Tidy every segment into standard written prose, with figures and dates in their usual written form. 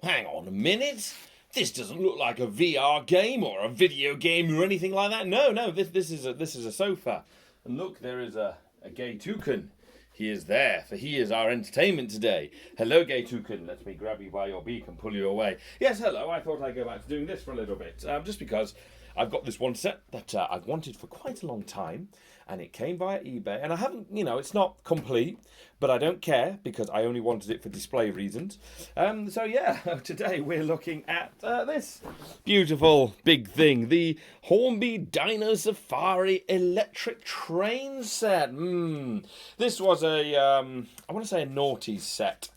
Hang on a minute. This doesn't look like a VR game or a video game or anything like that. No, this is a sofa. And look, there is a gay toucan. He is there, for he is our entertainment today. Hello, gay toucan. Let me grab you by your beak and pull you away. Yes, hello. I thought I'd go back to doing this for a little bit, just because I've got this one set that I've wanted for quite a long time, and it came via eBay, and I haven't, it's not complete, but I don't care, because I only wanted it for display reasons. So yeah, today we're looking at this beautiful big thing, the Hornby Dino Safari electric train set. This was I want to say a naughty set.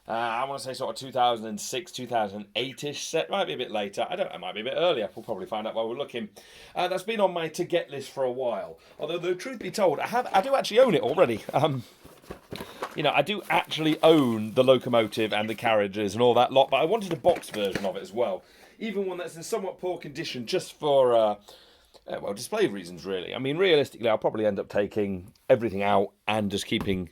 I want to say sort of 2006, 2008-ish set. Might be a bit later. It might be a bit earlier. We'll probably find out while we're looking. That's been on my to-get list for a while. Although, the truth be told, I do actually own it already. I do actually own the locomotive and the carriages and all that lot, but I wanted a box version of it as well. Even one that's in somewhat poor condition, just for, display reasons, really. I mean, realistically, I'll probably end up taking everything out and just keeping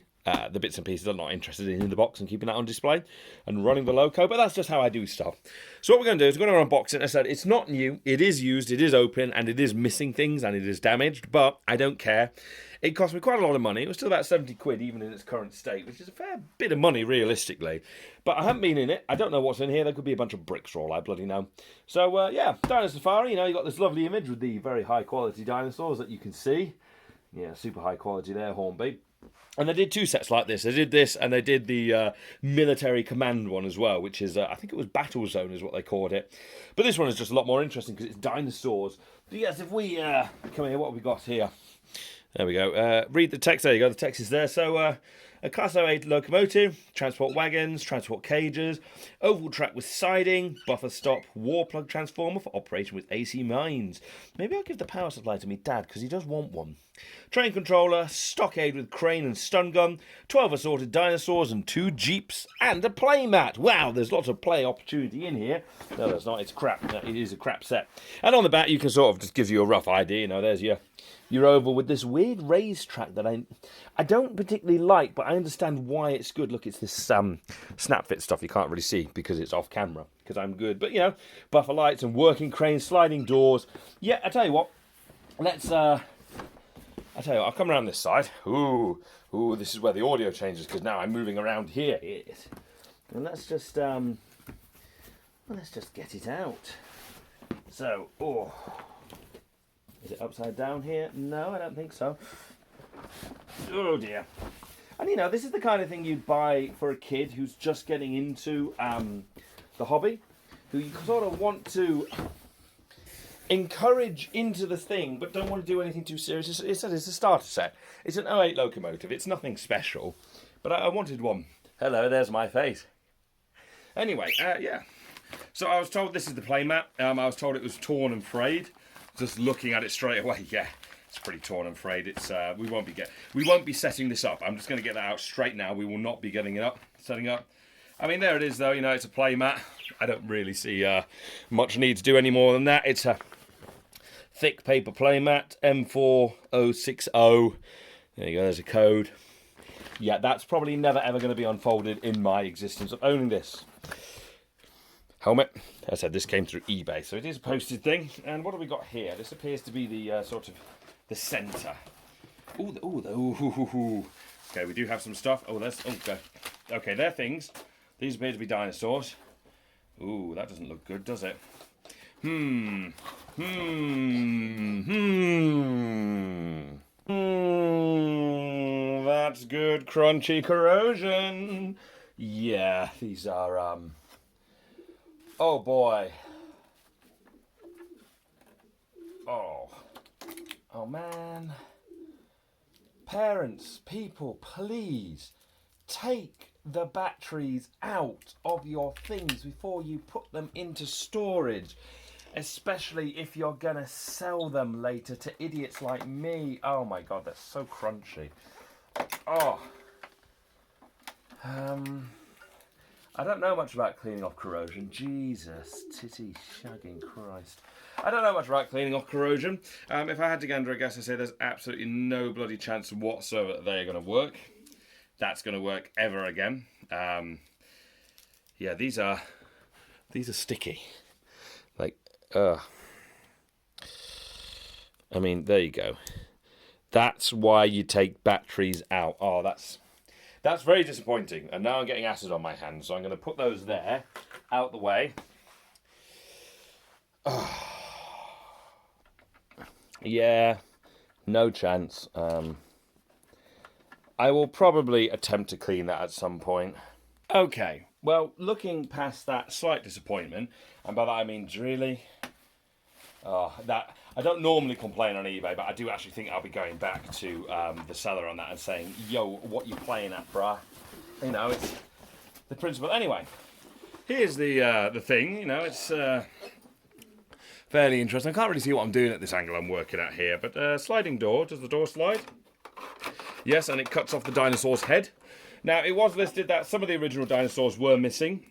the bits and pieces I'm not interested in the box and keeping that on display and running the loco, but that's just how I do stuff. So what we're going to do is we're going to unbox it. As I said, it's not new, it is used, it is open, and it is missing things, and it is damaged, but I don't care. It cost me quite a lot of money. It was still about 70 quid even in its current state, which is a fair bit of money realistically. But I haven't been in it. I don't know what's in here. There could be a bunch of bricks for all I bloody know. So yeah, Dino Safari, you got this lovely image with the very high quality dinosaurs that you can see. Yeah, super high quality there, Hornby. And they did two sets like this. They did this, and they did the military command one as well, which is, I think it was Battle Zone is what they called it. But this one is just a lot more interesting because it's dinosaurs. But yes, if we come here, what have we got here? There we go. Read the text. There you go. The text is there. So, a Class 08 locomotive, transport wagons, transport cages, oval track with siding, buffer stop, war plug transformer for operation with AC mines. Maybe I'll give the power supply to me dad, because he does want one. Train controller, stockade with crane and stun gun, 12 assorted dinosaurs and 2 jeeps, and a play mat. Wow, there's lots of play opportunity in here. No, there's not. It's crap. No, it is a crap set. And on the back, you can sort of just gives you a rough idea. There's your oval with this weird raised track that I don't particularly like, but I understand why it's good. Look, it's this snap fit stuff you can't really see because it's off camera, because I'm good. But, buffer lights and working cranes, sliding doors. Yeah, I tell you what, I'll come around this side. Ooh, this is where the audio changes, because now I'm moving around here. Yes. And let's just get it out. So, is it upside down here? No, I don't think so. Oh dear. And this is the kind of thing you'd buy for a kid who's just getting into the hobby, who you sort of want to encourage into the thing, but don't want to do anything too serious. It's a starter set. It's an 08 locomotive. It's nothing special, but I wanted one. Hello, there's my face. Anyway, yeah. So I was told this is the playmat. I was told it was torn and frayed. Just looking at it straight away, yeah, it's pretty torn and frayed. It's we won't be setting this up. I'm just going to get that out straight now. We will not be setting up. I mean, there it is though. It's a playmat. I don't really see much need to do any more than that. It's a thick paper playmat, M4060. There you go. There's a code. Yeah, that's probably never ever going to be unfolded in my existence of owning this. Helmet. As I said, this came through eBay, so it is a posted thing. And what have we got here? This appears to be the sort of the centre. Ooh. Okay, we do have some stuff. Okay, they're things. These appear to be dinosaurs. Ooh, that doesn't look good, does it? That's good, crunchy corrosion. Yeah, these are oh boy. Oh man. Parents, people, please take the batteries out of your things before you put them into storage. Especially if you're gonna sell them later to idiots like me. Oh my god, that's so crunchy. I don't know much about cleaning off corrosion. Jesus, titty shagging Christ. I don't know much about cleaning off corrosion. If I had to gander, I guess I'd say there's absolutely no bloody chance whatsoever that they're going to work. That's going to work ever again. Yeah, these are These are sticky. Like, I mean, there you go. That's why you take batteries out. Oh, that's very disappointing. And now I'm getting acid on my hands, so I'm going to put those there, out the way. Yeah, no chance. I will probably attempt to clean that at some point. Okay, well, looking past that slight disappointment, and by that I mean really, that I don't normally complain on eBay, but I do actually think I'll be going back to the seller on that and saying, yo, what you playing at, brah? You know, it's the principle. Anyway, here's the thing, you know, it's fairly interesting. I can't really see what I'm doing at this angle I'm working at here, but sliding door, does the door slide? Yes, and it cuts off the dinosaur's head. Now, it was listed that some of the original dinosaurs were missing,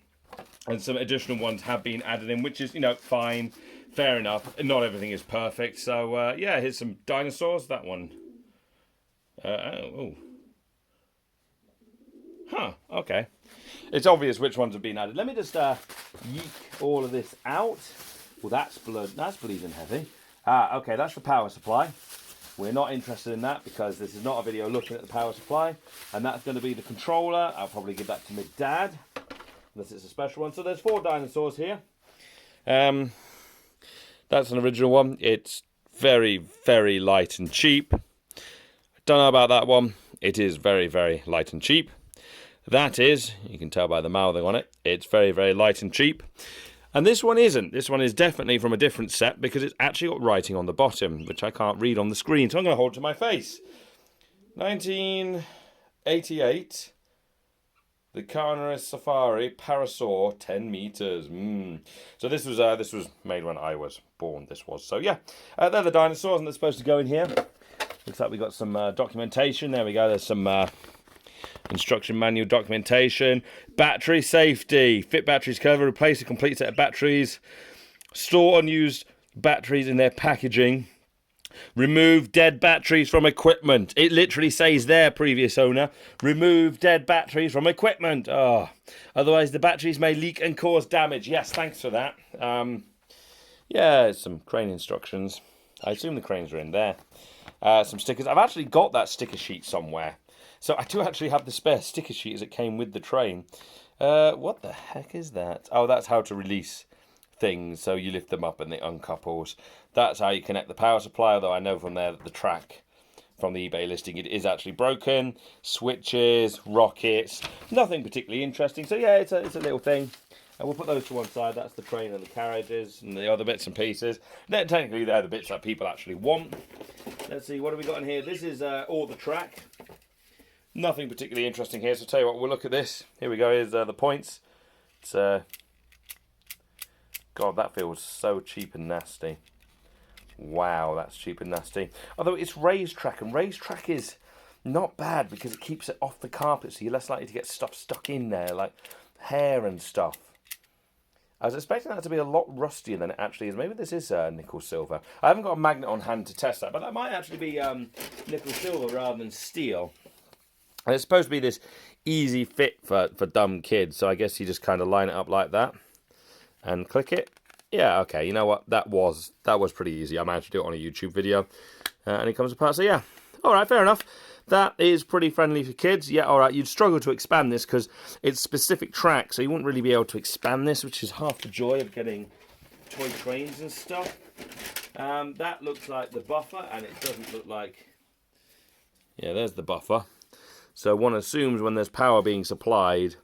and some additional ones have been added in, which is, you know, fine, fair enough. Not everything is perfect, so, yeah, here's some dinosaurs. That one. Oh. Huh, okay. It's obvious which ones have been added. Let me just yeek all of this out. Well, that's bleeding heavy. Okay, that's the power supply. We're not interested in that because this is not a video looking at the power supply. And that's going to be the controller. I'll probably give that to my dad, unless it's a special one. So there's 4 dinosaurs here. That's an original one. It's very, very light and cheap. Don't know about that one. It is very, very light and cheap. That is, you can tell by the mouthing on it, it's very, very light and cheap. And this one isn't. This one is definitely from a different set because it's actually got writing on the bottom, which I can't read on the screen. So I'm going to hold it to my face. 1988. The Carnivorous Safari Parasaur, 10 meters. So this was made when I was born. This was. So yeah, they're the dinosaurs and they're supposed to go in here. Looks like we got some documentation. There we go. There's some instruction manual documentation. Battery safety. Fit batteries cover. Replace a complete set of batteries. Store unused batteries in their packaging. Remove dead batteries from equipment. It literally says there, previous owner, remove dead batteries from equipment. Oh, otherwise the batteries may leak and cause damage. Yes, thanks for that. Yeah, some crane instructions. I assume the cranes are in there. Some stickers. I've actually got that sticker sheet somewhere. So I do actually have the spare sticker sheets that came with the train. What the heck is that? Oh, that's how to release things. So you lift them up and it uncouples. That's how you connect the power supply, although I know from there that the track from the eBay listing, it is actually broken. Switches, rockets, nothing particularly interesting. So yeah, it's a little thing. And we'll put those to one side. That's the train and the carriages and the other bits and pieces. Technically, they're the bits that people actually want. Let's see, what have we got in here? This is all the track. Nothing particularly interesting here. So I'll tell you what, we'll look at this. Here we go. Here's the points. It's God, that feels so cheap and nasty. Wow, that's cheap and nasty. Although it's raised track, and raised track is not bad because it keeps it off the carpet, so you're less likely to get stuff stuck in there, like hair and stuff. I was expecting that to be a lot rustier than it actually is. Maybe this is nickel silver. I haven't got a magnet on hand to test that, but that might actually be nickel silver rather than steel. And it's supposed to be this easy fit for dumb kids, so I guess you just kind of line it up like that and click it. Yeah, okay, you know what? That was pretty easy. I managed to do it on a YouTube video. And it comes apart. So yeah, all right, fair enough. That is pretty friendly for kids. Yeah, all right, you'd struggle to expand this because it's specific track, so you wouldn't really be able to expand this, which is half the joy of getting toy trains and stuff. That looks like the buffer, and it doesn't look like... Yeah, there's the buffer. So one assumes when there's power being supplied...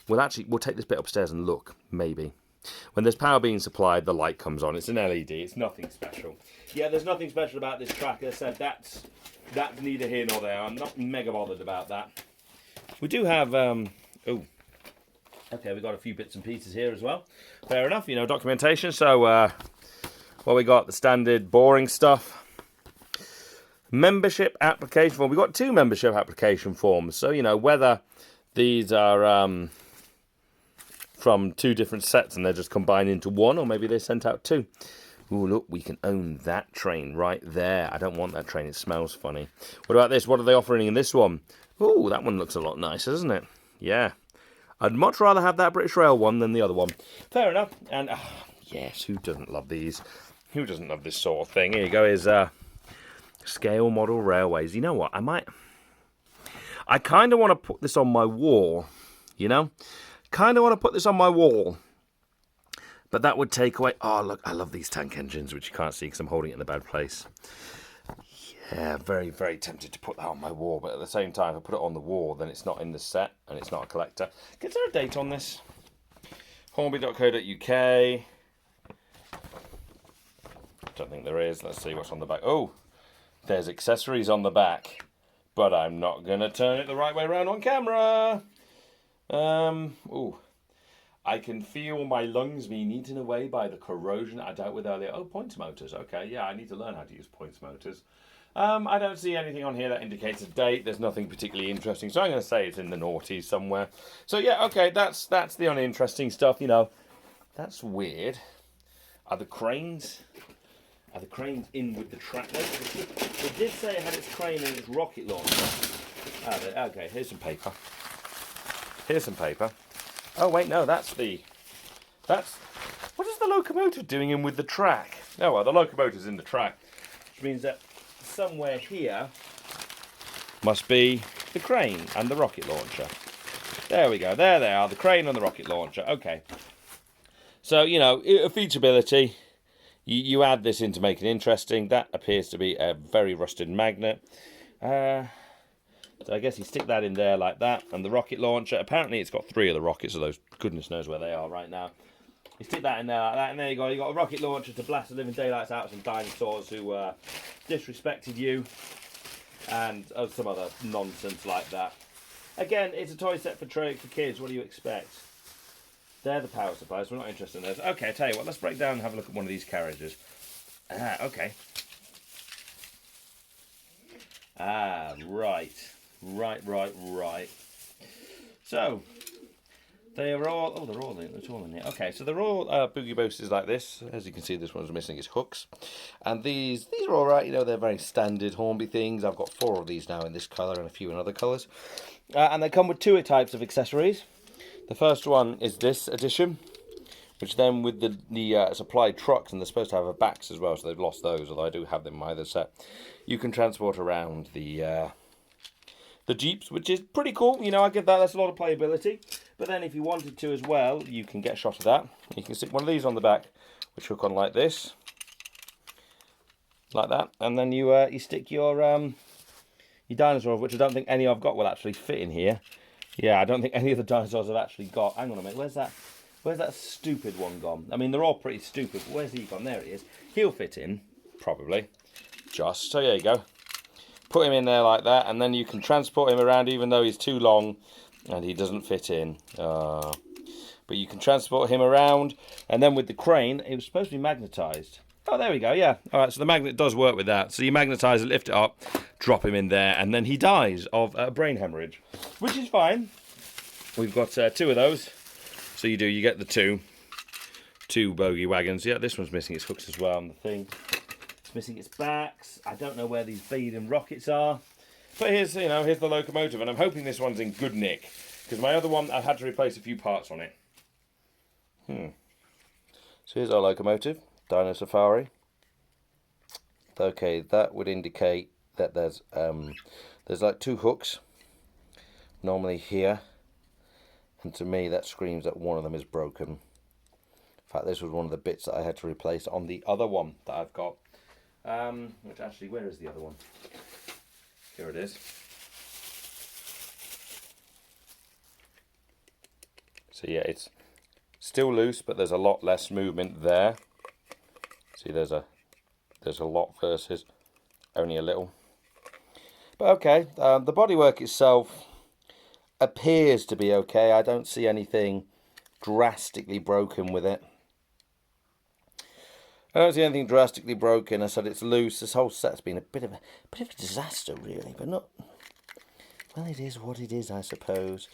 We'll take this bit upstairs and look, maybe. When there's power being supplied, the light comes on. It's an LED. It's nothing special. Yeah, there's nothing special about this track. As I said, that's neither here nor there. I'm not mega bothered about that. We do have... okay, we've got a few bits and pieces here as well. Fair enough, you know, documentation. So, well, we got the standard boring stuff. Membership application form. We've got 2 membership application forms. So, you know, whether these are... from 2 different sets and they're just combined into one, or maybe they sent out 2. Ooh, look, we can own that train right there. I don't want that train. It smells funny. What about this? What are they offering in this one? Ooh, that one looks a lot nicer, doesn't it? Yeah. I'd much rather have that British Rail one than the other one. Fair enough. And yes, who doesn't love these? Who doesn't love this sort of thing? Here you go. Is scale model railways. You know what? I kind of want to put this on my wall. You know, kind of want to put this on my wall. But that would take away... Oh, look, I love these tank engines, which you can't see because I'm holding it in the bad place. Yeah, very, very tempted to put that on my wall. But at the same time, if I put it on the wall, then it's not in the set and it's not a collector. Is there a date on this? Hornby.co.uk. Don't think there is. Let's see what's on the back. Oh, there's accessories on the back. But I'm not going to turn it the right way around on camera. Ooh. I can feel my lungs being eaten away by the corrosion I dealt with earlier. Oh, points motors. Okay, yeah, I need to learn how to use points motors. I don't see anything on here that indicates a date. There's nothing particularly interesting. So I'm going to say it's in the noughties somewhere. So yeah, okay, that's the uninteresting stuff, you know. That's weird. Are the cranes in with the track? It did say it had its crane and its rocket launcher. Okay, here's some paper. Here's some paper. Oh wait, no, that's what is the locomotive doing in with the track? Oh well, the locomotive's in the track, which means that somewhere here must be the crane and the rocket launcher. There we go, there they are, the crane and the rocket launcher. Okay, so you know, feasibility. You add this in to make it interesting. That appears to be a very rusted magnet. So I guess you stick that in there like that. And the rocket launcher, apparently it's got 3 of the rockets, so those goodness knows where they are right now. You stick that in there like that, and there you go. You got a rocket launcher to blast the living daylights out of some dinosaurs who disrespected you. And some other nonsense like that. Again, it's a toy set for kids. What do you expect? They're the power supplies. We're not interested in those. Okay, I tell you what. Let's break down and have a look at one of these carriages. Okay. Right. So, they are all... Oh, they're all in here. Okay, so they're all boogie boasters like this. As you can see, this one's missing its hooks. And these are all right. You know, they're very standard Hornby things. I've got 4 of these now in this colour and a few in other colours. And they come with 2 types of accessories. The first one is this edition, which then with the supplied trucks, and they're supposed to have a backs as well, so they've lost those, although I do have them in my other set. You can transport around the Jeeps, which is pretty cool. You know, I give that's a lot of playability. But then if you wanted to as well, you can get a shot of that. You can stick one of these on the back, which hook on like this. Like that. And then you stick your dinosaur, which I don't think any I've got will actually fit in here. Yeah, I don't think any of the dinosaurs have actually got... Hang on a minute, where's that stupid one gone? I mean, they're all pretty stupid, but where's he gone? There he is. He'll fit in, probably. Just, so there you go. Put him in there like that, and then you can transport him around even though he's too long and he doesn't fit in. But you can transport him around, and then with the crane, it was supposed to be magnetised. Oh, there we go, yeah. All right, so the magnet does work with that. So you magnetise it, lift it up, drop him in there, and then he dies of a brain hemorrhage, which is fine. We've got 2 of those. So you get the 2 bogey wagons. Yeah, this one's missing its hooks as well on the thing. It's missing its backs. I don't know where these bleeding rockets are. But here's the locomotive, and I'm hoping this one's in good nick, because my other one, I've had to replace a few parts on it. So here's our locomotive. Dino Safari. Okay, that would indicate that there's like 2 hooks normally here, and to me that screams that one of them is broken. In fact, this was one of the bits that I had to replace on the other one that I've got. Which actually, where is the other one? Here it is. So yeah, it's still loose, but there's a lot less movement there. See, there's a lot versus only a little. But okay, the bodywork itself appears to be okay. I don't see anything drastically broken with it. I don't see anything drastically broken. I said it's loose. This whole set's been a bit of a disaster, really, but not. Well, it is what it is, I suppose.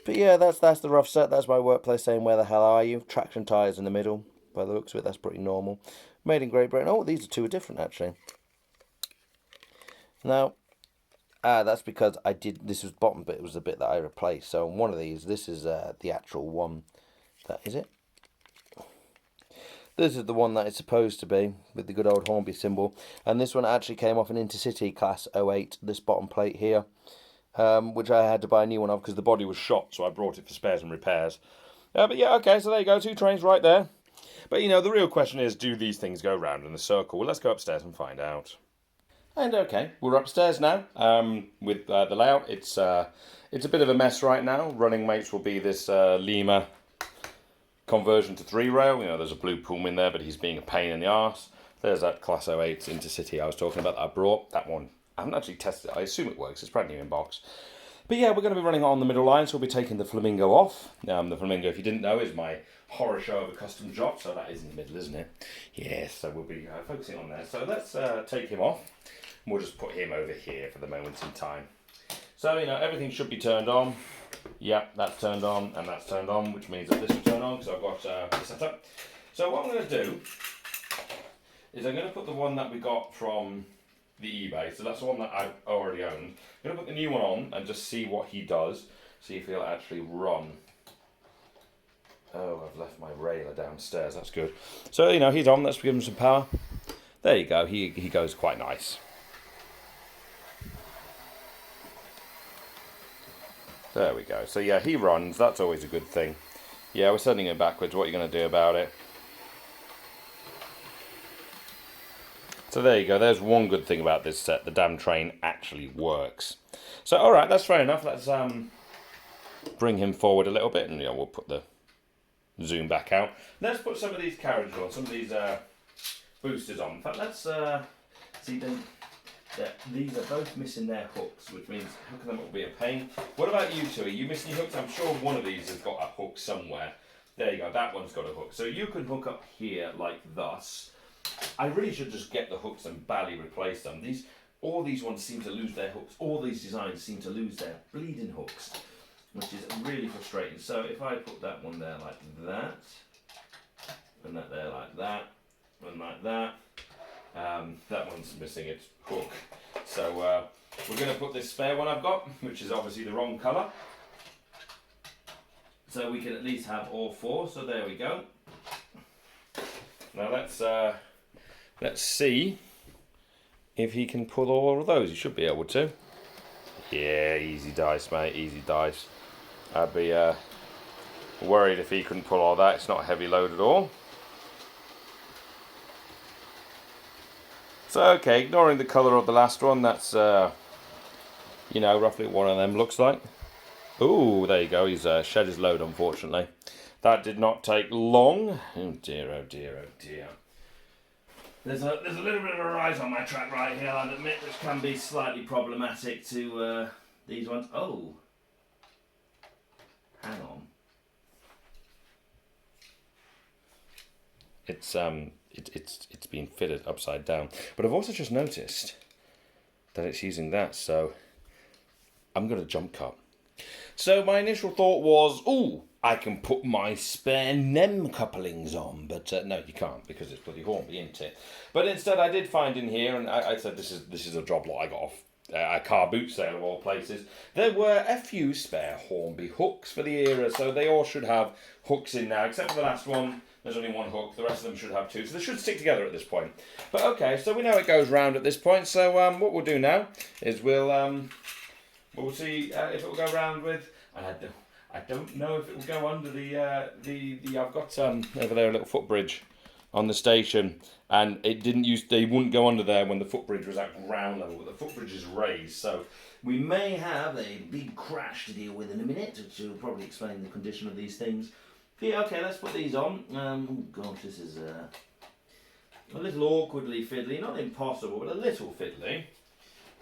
But yeah, that's the rough set. That's my workplace saying, "Where the hell are you?" Traction tyres in the middle. By the looks of it, that's pretty normal. Made in Great Britain. Oh, these 2 are different, actually. Now, That's because this was bottom bit, it was the bit that I replaced. So on one of these, this is the actual one. That is it. This is the one that it's supposed to be, with the good old Hornby symbol. And this one actually came off an Intercity Class 08, this bottom plate here. Which I had to buy a new one of because the body was shot, so I brought it for spares and repairs. But yeah, okay, so there you go, 2 trains right there. But you know, the real question is, do these things go round in a circle? Well, let's go upstairs and find out. And okay, we're upstairs now with the layout. It's a bit of a mess right now. Running mates will be this Lima conversion to 3-rail. You know, there's a blue Puma in there, but he's being a pain in the arse. There's that Class 08 Intercity I was talking about that I brought. That one, I haven't actually tested it. I assume it works. It's brand new in box. But yeah, we're going to be running it on the middle line, so we'll be taking the Flamingo off. The Flamingo, if you didn't know, is my horror show of a custom job, so that is in the middle, isn't it? Yes, so we'll be focusing on there. So let's take him off. We'll just put him over here for the moment in time. So, you know, everything should be turned on. Yep, that's turned on and that's turned on, which means that this will turn on because I've got the setup. So what I'm going to do is I'm going to put the one that we got from the eBay. So that's the one that I've already owned. I'm going to put the new one on and just see what he does. See if he'll actually run. Oh, I've left my railer downstairs. That's good. So, you know, he's on. Let's give him some power. There you go. He goes quite nice. There we go. So yeah, he runs. That's always a good thing. Yeah, we're sending him backwards. What are you going to do about it? So there you go. There's one good thing about this set. The damn train actually works. So all right, that's fair enough. Let's bring him forward a little bit, and we'll put the zoom back out. Let's put some of these carriages on, some of these boosters on. In fact, let's see them. Yeah, these are both missing their hooks, which means hooking them up will be a pain. What about you two? Are you missing your hooks? I'm sure one of these has got a hook somewhere. There you go, that one's got a hook. So you can hook up here like thus. I really should just get the hooks and bally replace them. All these ones seem to lose their hooks. All these designs seem to lose their bleeding hooks, which is really frustrating. So if I put that one there like that, and that there like that, and like that, that one's missing its hook. So we're going to put this spare one I've got, which is obviously the wrong colour. So we can at least have all 4. So there we go. Now let's see if he can pull all of those. He should be able to. Yeah, easy dice, mate. Easy dice. I'd be worried if he couldn't pull all that. It's not a heavy load at all. So, okay, ignoring the colour of the last one, that's, you know, roughly what one of them looks like. Ooh, there you go, he's shed his load, unfortunately. That did not take long. Oh dear, oh dear, oh dear. There's a little bit of a rise on my track right here, I'll admit, which can be slightly problematic to these ones. Oh, hang on. It's been fitted upside down. But I've also just noticed that it's using that, so I'm going to jump cut. So my initial thought was, ooh, I can put my spare NEM couplings on, but no, you can't because it's bloody Hornby, isn't it? But instead I did find in here, and I said this is a job lot I got off a car boot sale of all places. There were a few spare Hornby hooks for the era, so they all should have hooks in now, except for the last one. There's only one hook, the rest of them should have 2, so they should stick together at this point. But okay, so we know it goes round at this point, so what we'll do now is we'll see if it will go round with, and I don't know if it will go under the I've got over there a little footbridge on the station, and they wouldn't go under there when the footbridge was at ground level, but the footbridge is raised, so we may have a big crash to deal with in a minute, which will probably explain the condition of these things. Yeah, okay, let's put these on. Oh gosh, this is a little awkwardly fiddly, not impossible, but a little fiddly.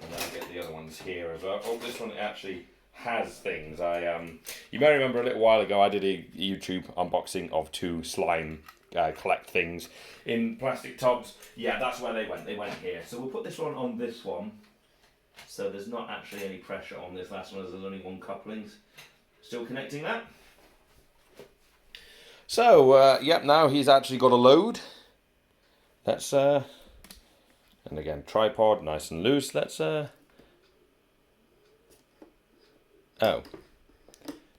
And then I'll get the other ones here as well. Oh, this one actually has things. You may remember a little while ago I did a YouTube unboxing of 2 slime collect things in plastic tubs. Yeah, that's where they went. They went here. So we'll put this one on this one. So there's not actually any pressure on this last one, as there's only 1 couplings. Still connecting that. So, yep, now he's actually got a load. Let's, and again, tripod, nice and loose. Let's Oh.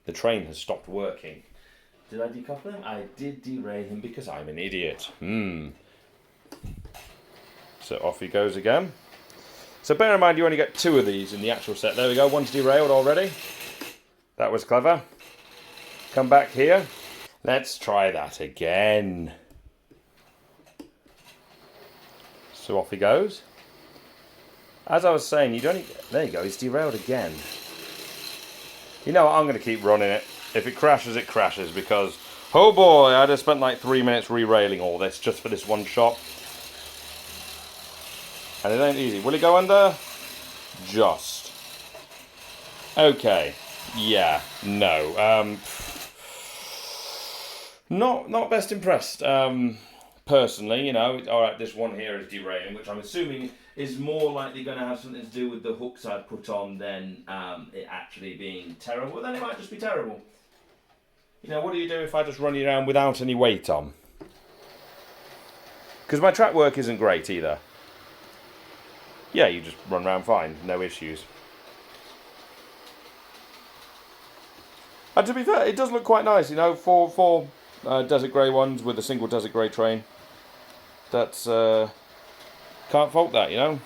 The train has stopped working. Did I decouple him? I did derail him because I'm an idiot. So off he goes again. So bear in mind you only get 2 of these in the actual set. There we go, one's derailed already. That was clever. Come back here. Let's try that again. So off he goes. As I was saying, there you go, he's derailed again. You know what, I'm going to keep running it. If it crashes, because, oh boy, I just spent like 3 minutes re-railing all this just for this one shot. And it ain't easy. Will he go under? Just. Okay. Yeah. No. Not best impressed. Personally, you know, alright, this one here is derailing, which I'm assuming is more likely going to have something to do with the hooks I've put on than it actually being terrible. Then it might just be terrible. You know, what do you do if I just run you around without any weight on? Because my track work isn't great either. Yeah, you just run around fine, no issues. And to be fair, it does look quite nice, you know, for Desert Grey ones with a single Desert Grey train. That's, can't fault that, you know.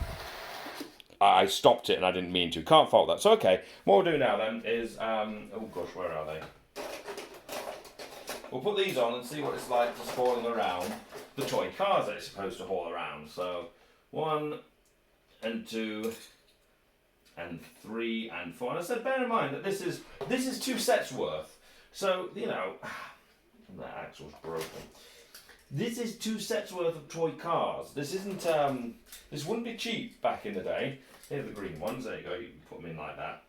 I stopped it and I didn't mean to. Can't fault that. So, okay, what we'll do now then is, oh gosh, where are they? We'll put these on and see what it's like just hauling around the toy cars that it's supposed to haul around. So, 1 and 2 and 3 and 4. And I said, bear in mind that this is 2 sets worth. So, you know, that axle's broken. This is 2 sets worth of toy cars. This isn't, this wouldn't be cheap back in the day. Here are the green ones, there you go, you can put them in like that.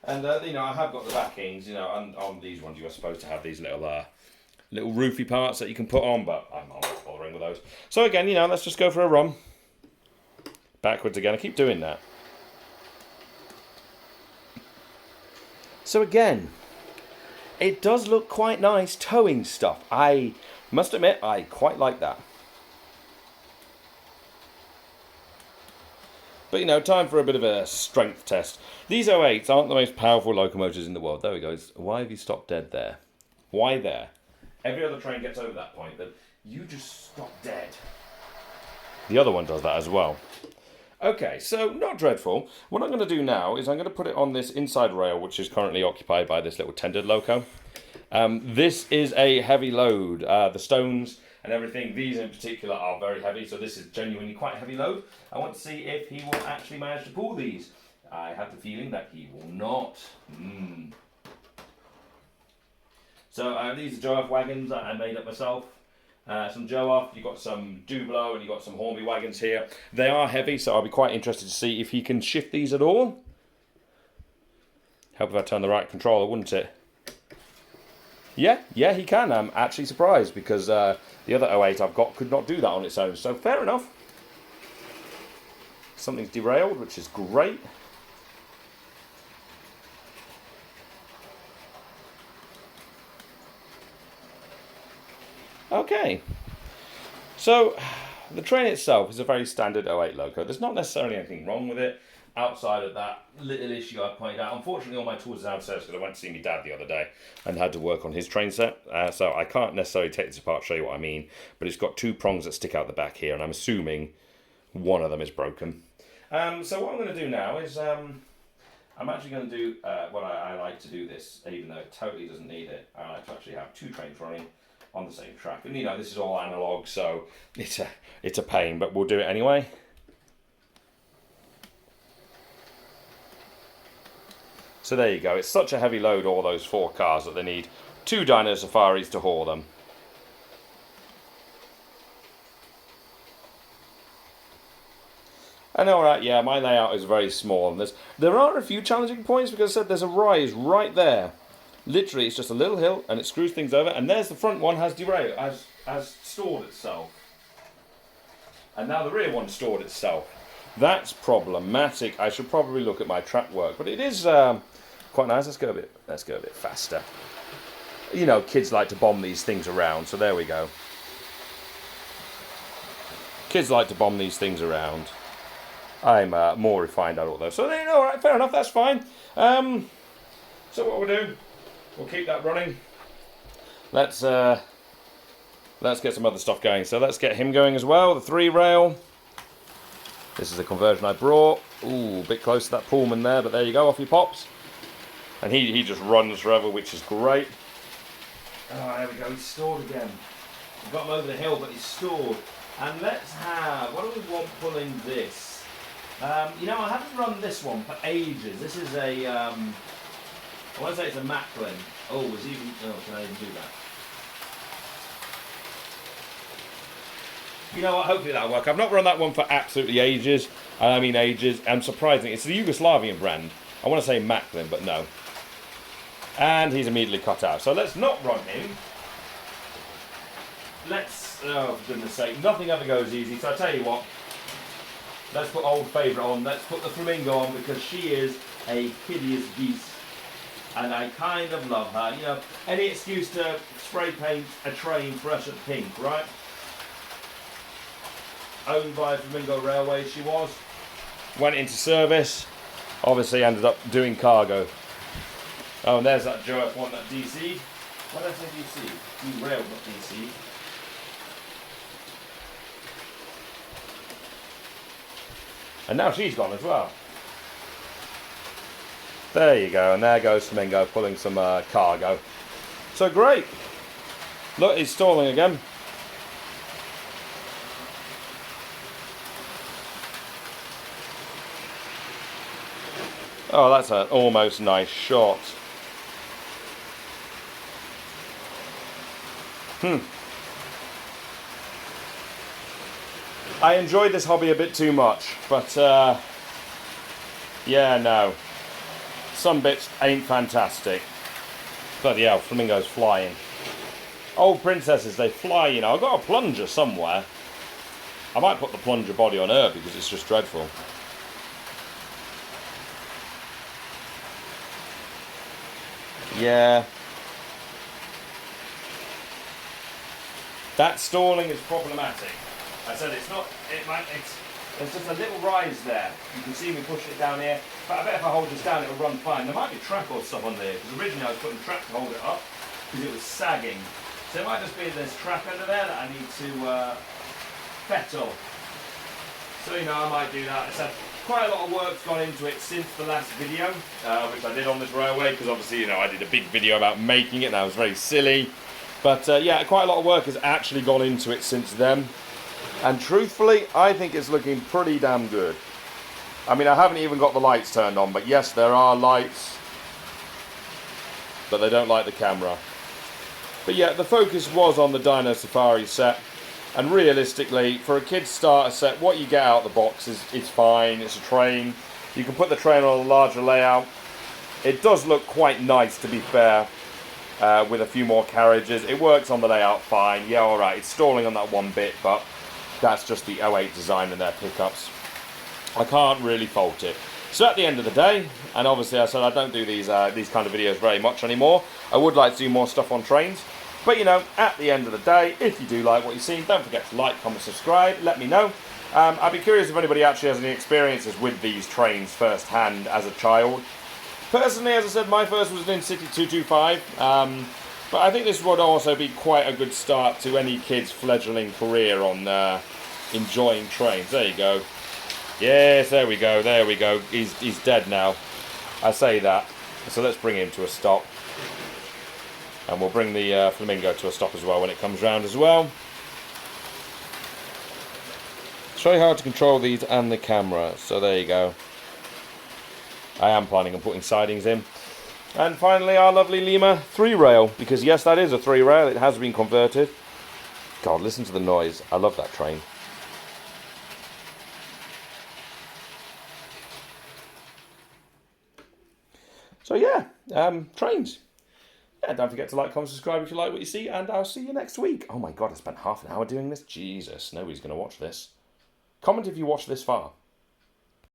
And, you know, I have got the backings, you know, and on these ones you are supposed to have these little roofy parts that you can put on, but I'm not bothering with those. So again, you know, let's just go for a run. Backwards again, I keep doing that. So again, it does look quite nice towing stuff. I must admit, I quite like that. But you know, time for a bit of a strength test. These 08s aren't the most powerful locomotives in the world. There we go. Why have you stopped dead there? Why there? Every other train gets over that point, but you just stop dead. The other one does that as well. Okay, so not dreadful. What I'm going to do now is I'm going to put it on this inside rail, which is currently occupied by this little tendered loco. This is a heavy load. The stones and everything, these in particular, are very heavy, so this is genuinely quite a heavy load. I want to see if he will actually manage to pull these. I have the feeling that he will not. So these are Joe-off wagons that I made up myself. Some Joe-off, you've got some Dublo, and you've got some Hornby wagons here. They are heavy, so I'll be quite interested to see if he can shift these at all. Help if I turn the right controller, wouldn't it? Yeah, he can. I'm actually surprised because the other 08 I've got could not do that on its own. So fair enough. Something's derailed, which is great. Okay. So the train itself is a very standard 08 loco. There's not necessarily anything wrong with it. Outside of that little issue I pointed out. Unfortunately, all my tools are downstairs because I went to see my dad the other day and had to work on his train set. So I can't necessarily take this apart, show you what I mean. But it's got 2 prongs that stick out the back here, and I'm assuming one of them is broken. So what I'm going to do now is I'm actually going to do what I like to do this, even though it totally doesn't need it. I like to actually have 2 trains running on the same track. And you know, this is all analog, so it's a pain, but we'll do it anyway. So there you go. It's such a heavy load, all those 4 cars, that they need 2 Dino Safaris to haul them. And alright, yeah, my layout is very small. And there are a few challenging points because I said there's a rise right there. Literally, it's just a little hill and it screws things over. And there's the front one has derailed, has stored itself. And now the rear one stored itself. That's problematic. I should probably look at my track work, but it is quite nice. Let's go a bit faster. You know, kids like to bomb these things around, so there we go. Kids like to bomb these things around. I'm more refined at all those. So, all right, fair enough, that's fine. So what we'll do, we'll keep that running. Let's get some other stuff going. So let's get him going as well, the 3-rail. This is the conversion I brought. Ooh, a bit close to that Pullman there, but there you go, off he pops. And he just runs forever, which is great. Oh, there we go, he's stored again. We've got him over the hill, but he's stored. And let's have, what do we want pulling this? You know, I haven't run this one for ages. This is a, I want to say it's a Macklin. Oh, can I even do that? You know what, hopefully that'll work. I've not run that one for absolutely ages. I mean ages, and surprisingly, it's the Yugoslavian brand. I want to say Macklin, but no. And he's immediately cut out. So let's not run him. Let's, oh for goodness sake, nothing ever goes easy. So I tell you what, let's put old favourite on. Let's put the Flamingo on because she is a hideous beast. And I kind of love her. You know, any excuse to spray paint a train fresh and pink, right? Owned by Flamingo Railways she was. Went into service. Obviously ended up doing cargo. Oh, and there's that Joe F1 that DC. What did I say DC? Derailed, not DC. And now she's gone as well. There you go, and there goes Flamingo pulling some cargo. So great. Look, he's stalling again. Oh, that's an almost nice shot. I enjoyed this hobby a bit too much, but yeah, no. Some bits ain't fantastic. Bloody hell, Flamingo's flying. Old princesses, they fly, you know. I've got a plunger somewhere. I might put the plunger body on her because it's just dreadful. Yeah. That stalling is problematic. I said it's not, there's just a little rise there. You can see me pushing it down here. But I bet if I hold this down it'll run fine. There might be track or stuff on there, because originally I was putting track to hold it up, because it was sagging. So it might just be there's track under there that I need to fettle. So you know, I might do that. I said quite a lot of work's gone into it since the last video, which I did on this railway, because obviously, you know, I did a big video about making it and that was very silly. But yeah, quite a lot of work has actually gone into it since then. And truthfully, I think it's looking pretty damn good. I mean, I haven't even got the lights turned on, but yes, there are lights. But they don't like the camera. But yeah, the focus was on the Dino Safari set. And realistically, for a kid's starter set, what you get out of the box is it's fine. It's a train. You can put the train on a larger layout. It does look quite nice, to be fair, with a few more carriages. It works on the layout fine. Yeah, alright, it's stalling on that one bit, but that's just the 08 design and their pickups. I can't really fault it. So at the end of the day, and obviously I said I don't do these kind of videos very much anymore. I would like to do more stuff on trains. But you know, at the end of the day, if you do like what you've seen, don't forget to like, comment, subscribe, let me know. I'd be curious if anybody actually has any experiences with these trains firsthand as a child. Personally, as I said, my first was an InCity 225, but I think this would also be quite a good start to any kid's fledgling career on enjoying trains. There you go. Yes, there we go, there we go. He's dead now. I say that. So let's bring him to a stop. And we'll bring the Flamingo to a stop as well when it comes round as well. It's very hard to control these and the camera, so there you go. I am planning on putting sidings in. And finally our lovely Lima 3-rail, because yes, that is a 3-rail, it has been converted. God, listen to the noise, I love that train. So yeah, trains. Yeah, don't forget to like, comment, subscribe if you like what you see, and I'll see you next week. Oh my God, I spent half an hour doing this. Jesus, nobody's going to watch this. Comment if you watch this far.